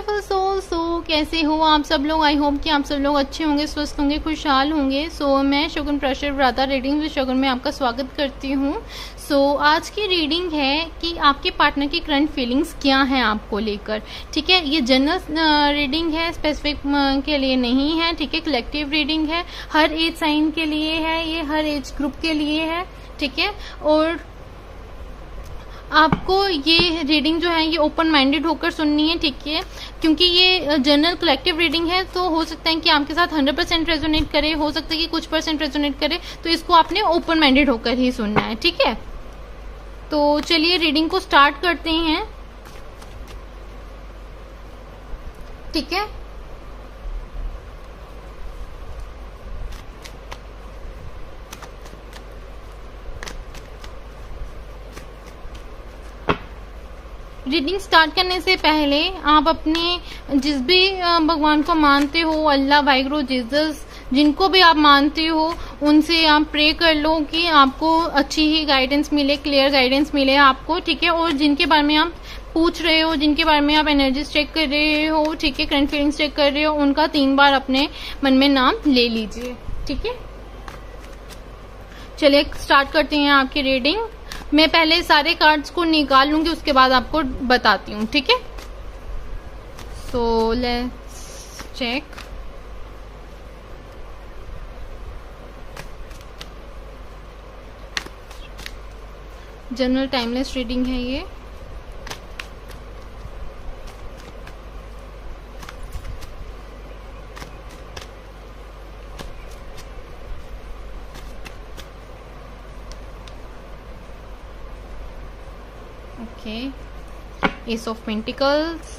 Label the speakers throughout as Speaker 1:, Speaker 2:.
Speaker 1: Beautiful soul. सो कैसे हो आप सब लोग? आई होप कि आप सब लोग अच्छे होंगे, स्वस्थ होंगे, खुशहाल होंगे। सो मैं शगुन प्रशर व्राता रीडिंग विद शगुन में आपका स्वागत करती हूँ। सो आज की रीडिंग है कि आपके पार्टनर की करंट फीलिंग्स क्या हैं आपको लेकर। ठीक है, ये जनरल रीडिंग है, स्पेसिफिक के लिए नहीं है। ठीक है, कलेक्टिव रीडिंग है, हर एज साइन के लिए है, ये हर एज ग्रुप के लिए है। ठीक है, और आपको ये रीडिंग जो है ये ओपन माइंडेड होकर सुननी है। ठीक है, क्योंकि ये जनरल कलेक्टिव रीडिंग है तो हो सकता है कि आपके साथ 100% रेजोनेट करे, हो सकता है कि कुछ % रेजोनेट करे, तो इसको आपने ओपन माइंडेड होकर ही सुनना है। ठीक है, तो चलिए रीडिंग को स्टार्ट करते हैं। ठीक है, रीडिंग स्टार्ट करने से पहले आप अपने जिस भी भगवान को मानते हो, अल्लाह, वाहिगुरु, जीसस, जिनको भी आप मानते हो, उनसे आप प्रे कर लो कि आपको अच्छी ही गाइडेंस मिले, क्लियर गाइडेंस मिले आपको। ठीक है, और जिनके बारे में आप पूछ रहे हो, जिनके बारे में आप एनर्जीज चेक कर रहे हो, ठीक है, करंट फीलिंग्स चेक कर रहे हो, उनका 3 बार अपने मन में नाम ले लीजिए। ठीक है, चलिए स्टार्ट करते हैं आपकी रीडिंग। मैं पहले सारे कार्ड्स को निकाल लूंगी, उसके बाद आपको बताती हूँ। ठीक है, so let's check. General timeless reading है ये। Okay, Ace of Pentacles,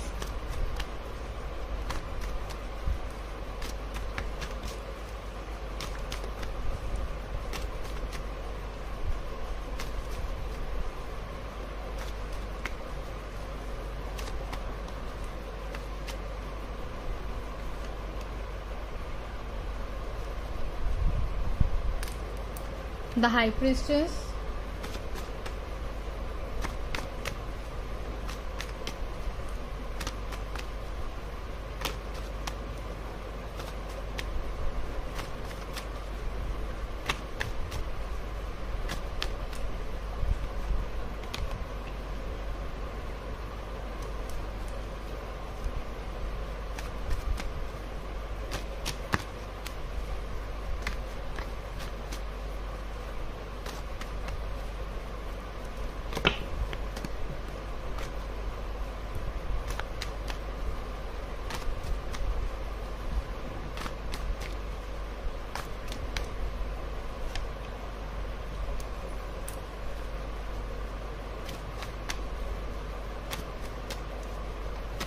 Speaker 1: the High Priestess,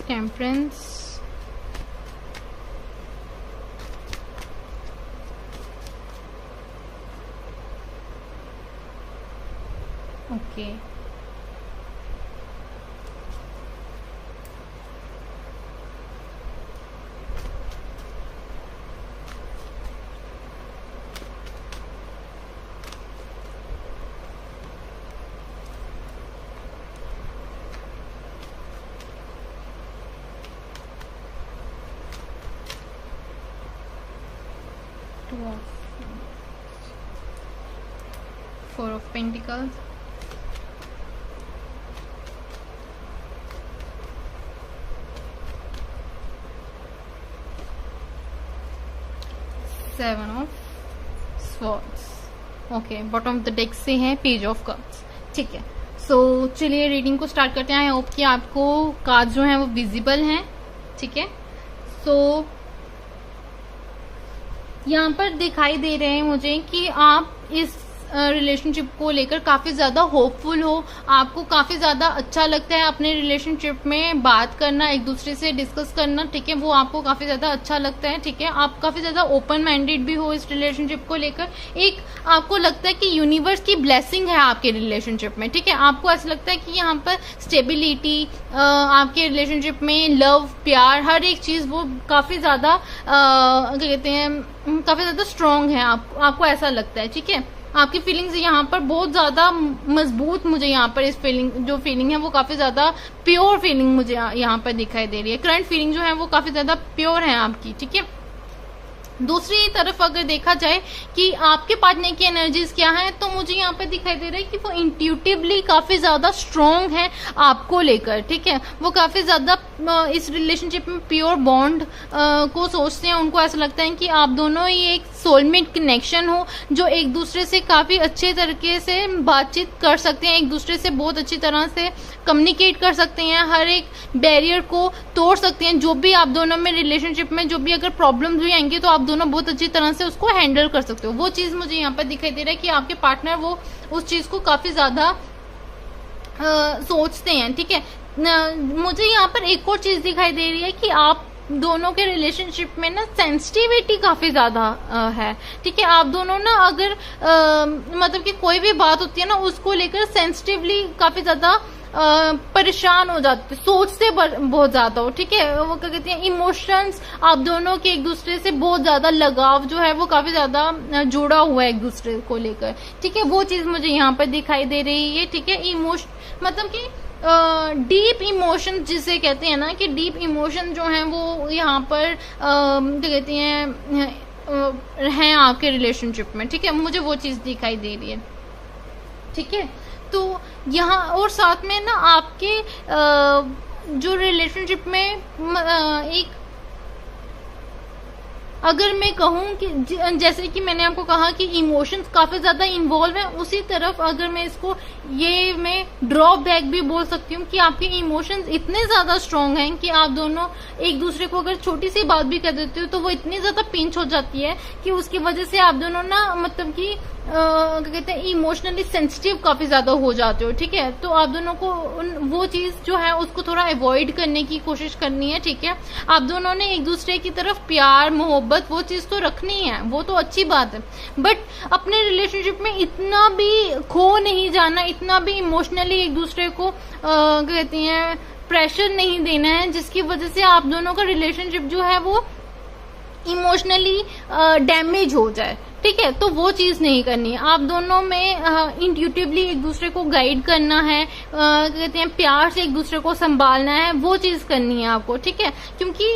Speaker 1: Temperance, okay, Four of Pentacles, Seven of Swords, okay, bottom of the deck से है पेज ऑफ कप्स। ठीक है, सो चलिए रीडिंग को स्टार्ट करते हैं। आई होप कि आपको कार्ड जो है वो विजिबल हैं। ठीक है, सो यहाँ पर दिखाई दे रहे हैं मुझे कि आप इस रिलेशनशिप को लेकर काफी ज्यादा होपफुल हो। आपको काफी ज्यादा अच्छा लगता है अपने रिलेशनशिप में बात करना, एक दूसरे से डिस्कस करना। ठीक है, वो आपको काफी ज्यादा अच्छा लगता है। ठीक है, आप काफी ज्यादा ओपन माइंडेड भी हो इस रिलेशनशिप को लेकर। एक आपको लगता है कि यूनिवर्स की ब्लेसिंग है आपके रिलेशनशिप में। ठीक है, आपको ऐसा लगता है कि यहाँ पर स्टेबिलिटी, आपके रिलेशनशिप में लव, प्यार, हर एक चीज वो काफी ज्यादा क्या कहते हैं, काफी ज्यादा स्ट्रांग है। आपको ऐसा लगता है। ठीक है, आपकी फीलिंग्स यहाँ पर बहुत ज्यादा मजबूत, मुझे यहाँ पर इस फीलिंग जो फीलिंग है वो काफी ज्यादा प्योर फीलिंग मुझे यहाँ पर दिखाई दे रही है। करंट फीलिंग जो है वो काफी ज्यादा प्योर है आपकी, ठीक है। दूसरी तरफ अगर देखा जाए कि आपके पार्टनर की एनर्जीज क्या है, तो मुझे यहाँ पे दिखाई दे रहा है कि वो इंट्यूटिवली काफी ज्यादा स्ट्रॉन्ग है आपको लेकर, ठीक है। वो काफी ज्यादा इस रिलेशनशिप में प्योर बॉन्ड को सोचते हैं। उनको ऐसा लगता है कि आप दोनों ही एक सोलमेट कनेक्शन हो, जो एक दूसरे से काफी अच्छे तरीके से बातचीत कर सकते हैं, एक दूसरे से बहुत अच्छी तरह से कम्युनिकेट कर सकते हैं, हर एक बैरियर को तोड़ सकते हैं। जो भी आप दोनों में रिलेशनशिप में जो भी अगर प्रॉब्लम्स भी आएंगी तो आप दोनों बहुत अच्छी तरह से उसको हैंडल कर सकते हो। वो चीज मुझे यहाँ पर दिखाई दे रहा है कि आपके पार्टनर वो उस चीज को काफी ज्यादा सोचते हैं, ठीक है। मुझे यहाँ पर एक और चीज दिखाई दे रही है कि आप दोनों के रिलेशनशिप में ना सेंसिटिविटी काफी ज्यादा है, ठीक है। आप दोनों ना अगर मतलब कि कोई भी बात होती है ना उसको लेकर सेंसिटिवली काफी ज्यादा परेशान हो जाते, सोचते बहुत ज्यादा हो, ठीक है। वो क्या कहते हैं, इमोशंस आप दोनों के एक दूसरे से बहुत ज्यादा लगाव जो है वो काफी ज्यादा जुड़ा हुआ है एक दूसरे को लेकर, ठीक है। वो चीज मुझे यहाँ पर दिखाई दे रही है, ठीक है। मतलब कि डीप इमोशन जिसे कहते हैं ना, कि डीप इमोशन जो है वो यहाँ पर क्या कहते हैं आपके रिलेशनशिप में, ठीक है। मुझे वो चीज दिखाई दे रही है, ठीक है। तो यहाँ और साथ में ना आपके जो रिलेशनशिप में एक, अगर मैं कहूँ कि जैसे कि मैंने आपको कहा कि इमोशंस काफी ज्यादा इन्वॉल्व है, उसी तरफ अगर मैं इसको ये मैं ड्रॉप बैक भी बोल सकती हूँ कि आपके इमोशंस इतने ज्यादा स्ट्रांग हैं कि आप दोनों एक दूसरे को अगर छोटी सी बात भी कर देते हो तो वो इतनी ज्यादा पिंच हो जाती है कि उसकी वजह से आप दोनों ना मतलब कि क्या कहते हैं इमोशनली सेंसिटिव काफी ज्यादा हो जाते हो, ठीक है। तो आप दोनों को वो चीज जो है उसको थोड़ा अवॉइड करने की कोशिश करनी है, ठीक है। आप दोनों ने एक दूसरे की तरफ प्यार मोहब्बत वो चीज तो रखनी है, वो तो अच्छी बात है, बट अपने रिलेशनशिप में इतना भी खो नहीं जाना, इतना भी इमोशनली एक दूसरे को क्या कहते हैं प्रेशर नहीं देना है जिसकी वजह से आप दोनों का रिलेशनशिप जो है वो इमोशनली डैमेज हो जाए, ठीक है। तो वो चीज नहीं करनी है। आप दोनों में इंट्यूटिवली एक दूसरे को गाइड करना है, कहते हैं प्यार से एक दूसरे को संभालना है, वो चीज करनी है आपको, ठीक है। क्योंकि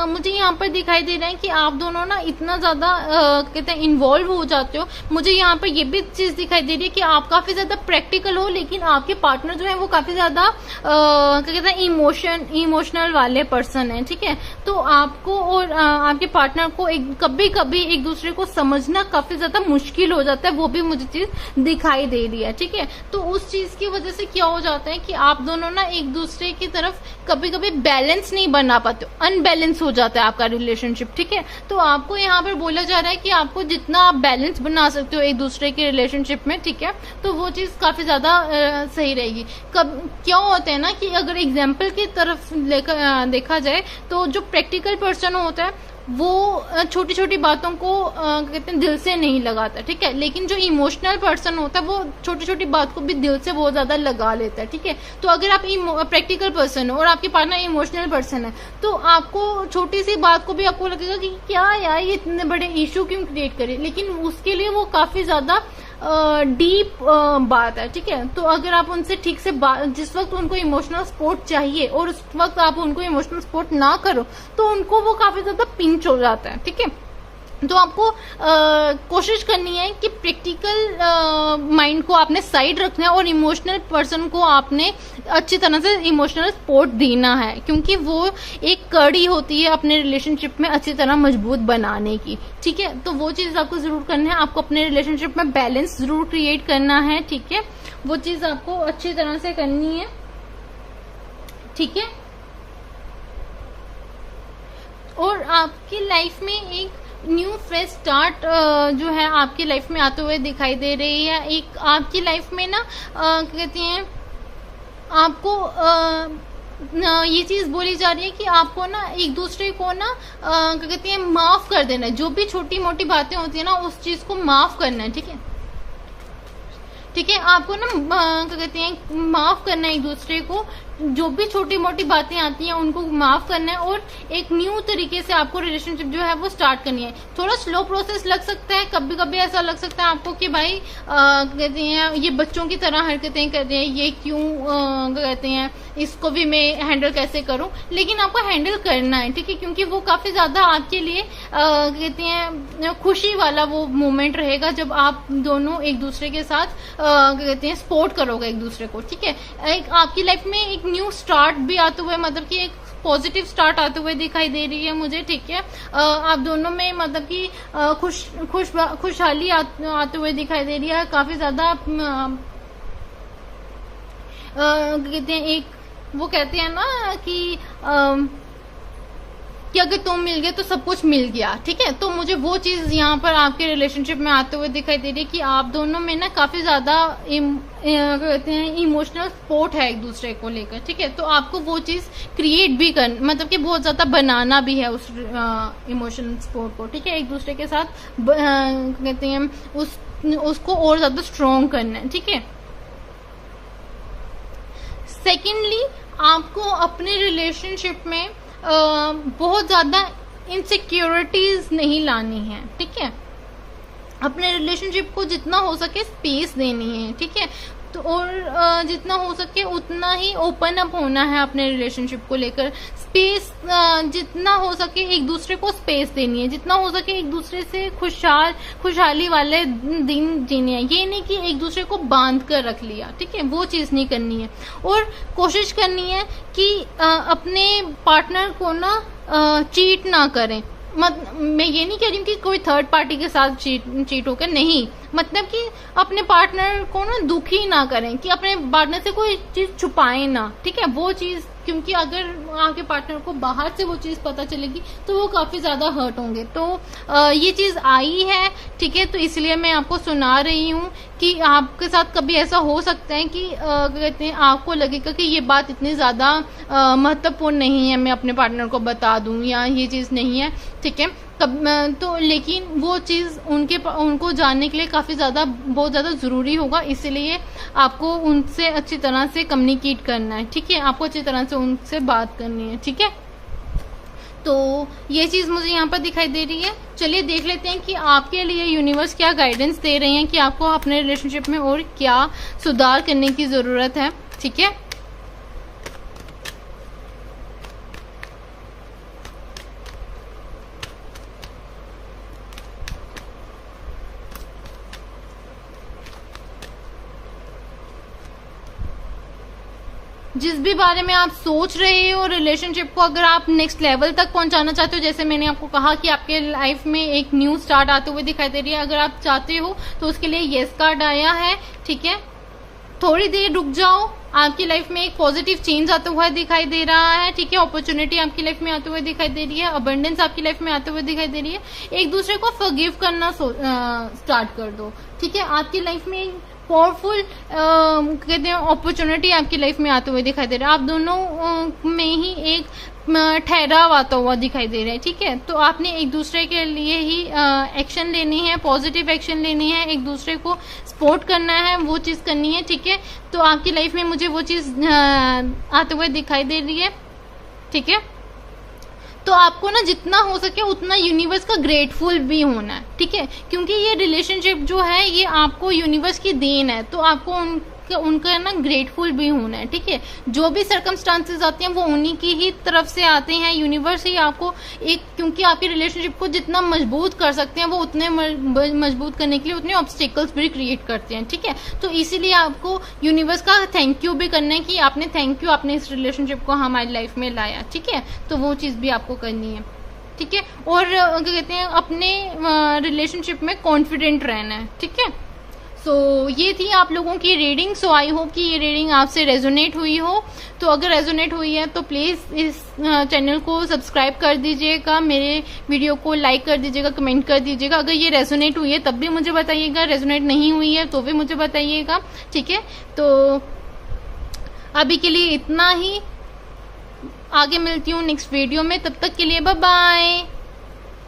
Speaker 1: मुझे यहाँ पर दिखाई दे रहा है कि आप दोनों ना इतना ज्यादा कहते हैं इन्वॉल्व हो जाते हो। मुझे यहाँ पर ये भी चीज दिखाई दे रही है कि आप काफी ज्यादा प्रैक्टिकल हो, लेकिन आपके पार्टनर जो है वो काफी ज्यादा क्या कहते हैं इमोशनल वाले पर्सन है, ठीक है। तो आपको और आपके पार्टनर को कभी कभी एक दूसरे को समझना काफी ज्यादा मुश्किल हो जाता है, वो भी मुझे चीज दिखाई दे रही है, ठीक है। तो उस चीज की वजह से क्या हो जाता है कि आप दोनों ना एक दूसरे की तरफ कभी कभी बैलेंस नहीं बना पाते, अनबैलेंस हो जाता है आपका रिलेशनशिप, ठीक है। तो आपको यहाँ पर बोला जा रहा है कि आपको जितना आप बैलेंस बना सकते हो एक दूसरे के रिलेशनशिप में, ठीक है, तो वो चीज काफी ज्यादा सही रहेगी। क्या होता है ना कि अगर एग्जाम्पल की तरफ देखा जाए तो जो प्रैक्टिकल पर्सन होता है वो छोटी छोटी बातों को कहते हैं दिल से नहीं लगाता, ठीक है। लेकिन जो इमोशनल पर्सन होता है वो छोटी छोटी बात को भी दिल से बहुत ज्यादा लगा लेता है, ठीक है। तो अगर आप प्रैक्टिकल पर्सन हो और आपके पार्टनर इमोशनल पर्सन है तो आपको छोटी सी बात को भी आपको लगेगा कि क्या यार ये इतने बड़े इशू क्यों क्रिएट करे, लेकिन उसके लिए वो काफी ज्यादा डीप बात है, ठीक है। तो अगर आप उनसे ठीक से जिस वक्त उनको इमोशनल सपोर्ट चाहिए और उस वक्त आप उनको इमोशनल सपोर्ट ना करो तो उनको वो काफी ज्यादा पिंच हो जाता है, ठीक है। तो आपको कोशिश करनी है कि प्रैक्टिकल माइंड को आपने साइड रखना है और इमोशनल पर्सन को आपने अच्छी तरह से इमोशनल सपोर्ट देना है, क्योंकि वो एक कड़ी होती है अपने रिलेशनशिप में अच्छी तरह मजबूत बनाने की, ठीक है। तो वो चीज आपको जरूर करना है, आपको अपने रिलेशनशिप में बैलेंस जरूर क्रिएट करना है, ठीक है। वो चीज आपको अच्छी तरह से करनी है, ठीक है। और आपकी लाइफ में एक न्यू फ्रेश स्टार्ट जो है आपकी लाइफ में आते हुए दिखाई दे रही है। एक आपकी लाइफ में ना कहते हैं आपको ये चीज बोली जा रही है कि आपको ना एक दूसरे को ना क्या कहते हैं माफ कर देना है, जो भी छोटी मोटी बातें होती है ना उस चीज को माफ करना है, ठीक है, ठीक है। आपको ना क्या कहते हैं माफ करना है एक दूसरे को, जो भी छोटी मोटी बातें आती हैं उनको माफ करना है और एक न्यू तरीके से आपको रिलेशनशिप जो है वो स्टार्ट करनी है। थोड़ा स्लो प्रोसेस लग सकता है, कभी कभी ऐसा लग सकता है आपको कि भाई कहते हैं ये बच्चों की तरह हरकतें कर रहे हैं, ये क्यों कहते हैं इसको भी मैं हैंडल कैसे करूं, लेकिन आपको हैंडल करना है, ठीक है, क्योंकि वो काफी ज्यादा आपके लिए कहते हैं खुशी वाला वो मोमेंट रहेगा जब आप दोनों एक दूसरे के साथ कहते हैं सपोर्ट करोगे एक दूसरे को, ठीक है। एक आपकी लाइफ में एक न्यू स्टार्ट भी आते हुए, मतलब कि एक पॉजिटिव स्टार्ट आते हुए दिखाई दे रही है मुझे, ठीक है। आप दोनों में मतलब कि खुशहाली आते हुए दिखाई दे रही है, काफी ज्यादा कहते हैं एक वो कहते हैं ना कि अगर तुम मिल गए तो सब कुछ मिल गया, ठीक है। तो मुझे वो चीज यहाँ पर आपके रिलेशनशिप में आते हुए दिखाई दे रही है कि आप दोनों में ना काफी ज्यादा कहते हैं इमोशनल सपोर्ट है एक दूसरे को लेकर, ठीक है। तो आपको वो चीज क्रिएट भी कर मतलब कि बहुत ज्यादा बनाना भी है उस इमोशनल सपोर्ट को, ठीक है, एक दूसरे के साथ कहते हैं उसको और ज्यादा स्ट्रॉन्ग करना है, ठीक है। सेकेंडली, आपको अपने रिलेशनशिप में बहुत ज्यादा इनसिक्योरिटीज नहीं लानी है, ठीक है। अपने रिलेशनशिप को जितना हो सके स्पेस देनी है, ठीक है। तो और जितना हो सके उतना ही ओपन अप होना है अपने रिलेशनशिप को लेकर। स्पेस जितना हो सके एक दूसरे को स्पेस देनी है, जितना हो सके एक दूसरे से खुशहाली वाले दिन जीने हैं। ये नहीं कि एक दूसरे को बांध कर रख लिया, ठीक है, वो चीज नहीं करनी है। और कोशिश करनी है कि अपने पार्टनर को ना चीट ना करें। मैं ये नहीं कह रही हूँ कि कोई थर्ड पार्टी के साथ चीट होकर, नहीं, मतलब कि अपने पार्टनर को ना दुखी ना करें, कि अपने पार्टनर से कोई चीज छुपाएं ना, ठीक है, वो चीज, क्योंकि अगर आपके पार्टनर को बाहर से वो चीज पता चलेगी तो वो काफी ज्यादा हर्ट होंगे। तो ये चीज आई है, ठीक है, तो इसलिए मैं आपको सुना रही हूँ कि आपके साथ कभी ऐसा हो सकता है कि कहते हैं आपको लगेगा कि ये बात इतनी ज्यादा महत्वपूर्ण नहीं है, मैं अपने पार्टनर को बता दूं, या ये चीज नहीं है, ठीक है। तो लेकिन वो चीज उनको जानने के लिए काफी ज्यादा बहुत ज्यादा जरूरी होगा, इसीलिए आपको उनसे अच्छी तरह से कम्युनिकेट करना है, ठीक है, आपको अच्छी तरह से उनसे बात करनी है, ठीक है। तो ये चीज मुझे यहाँ पर दिखाई दे रही है। चलिए देख लेते हैं कि आपके लिए यूनिवर्स क्या गाइडेंस दे रहे हैं कि आपको अपने रिलेशनशिप में और क्या सुधार करने की जरूरत है, ठीक है। जिस भी बारे में आप सोच रहे हो रिलेशनशिप को, अगर आप नेक्स्ट लेवल तक पहुंचाना चाहते हो, जैसे मैंने आपको कहा कि आपके लाइफ में एक न्यू स्टार्ट आते हुए दिखाई दे रही है, अगर आप चाहते हो तो उसके लिए येस कार्ड आया है, ठीक है। थोड़ी देर रुक जाओ, आपकी लाइफ में एक पॉजिटिव चेंज आता हुआ दिखाई दे रहा है, ठीक है। अपॉर्चुनिटी आपकी लाइफ में आते हुए दिखाई दे रही है, अबंडेंस आपकी लाइफ में आते हुए दिखाई दे रही है। एक दूसरे को फॉरगिव करना स्टार्ट कर दो, ठीक है। आपकी लाइफ में पावरफुल कहते हैं अपॉर्चुनिटी आपकी लाइफ में आते हुए दिखाई दे रहा है। आप दोनों में ही एक ठहराव आता हुआ दिखाई दे रहा है, ठीक है। तो आपने एक दूसरे के लिए ही एक्शन लेनी है, पॉजिटिव एक्शन लेनी है, एक दूसरे को सपोर्ट करना है, वो चीज करनी है, ठीक है। तो आपकी लाइफ में मुझे वो चीज आते हुए दिखाई दे रही है, ठीक है। तो आपको ना जितना हो सके उतना यूनिवर्स का ग्रेटफुल भी होना है, ठीक है, क्योंकि ये रिलेशनशिप जो है ये आपको यूनिवर्स की देन है, तो आपको उनका ना ग्रेटफुल भी होना है, ठीक है। जो भी सर्कमस्टांसेस आते हैं वो उन्हीं की ही तरफ से आते हैं, यूनिवर्स ही आपको एक, क्योंकि आपके रिलेशनशिप को जितना मजबूत कर सकते हैं वो उतने मजबूत करने के लिए उतने ऑब्स्टिकल्स भी क्रिएट करते हैं, ठीक है। तो इसीलिए आपको यूनिवर्स का थैंक यू भी करना है कि आपने थैंक यू, आपने इस रिलेशनशिप को हमारी लाइफ में लाया, ठीक है। तो वो चीज भी आपको करनी है, ठीक है। और क्या कहते हैं अपने रिलेशनशिप में कॉन्फिडेंट रहना है, ठीक है। तो ये थी आप लोगों की रीडिंग। सो आई होप कि ये रीडिंग आपसे रेजोनेट हुई हो। तो अगर रेजोनेट हुई है तो प्लीज इस चैनल को सब्सक्राइब कर दीजिएगा, मेरे वीडियो को लाइक कर दीजिएगा, कमेंट कर दीजिएगा। अगर ये रेजोनेट हुई है तब भी मुझे बताइएगा, रेजोनेट नहीं हुई है तो भी मुझे बताइएगा, ठीक है। तो अभी के लिए इतना ही, आगे मिलती हूँ नेक्स्ट वीडियो में, तब तक के लिए बाय बाय।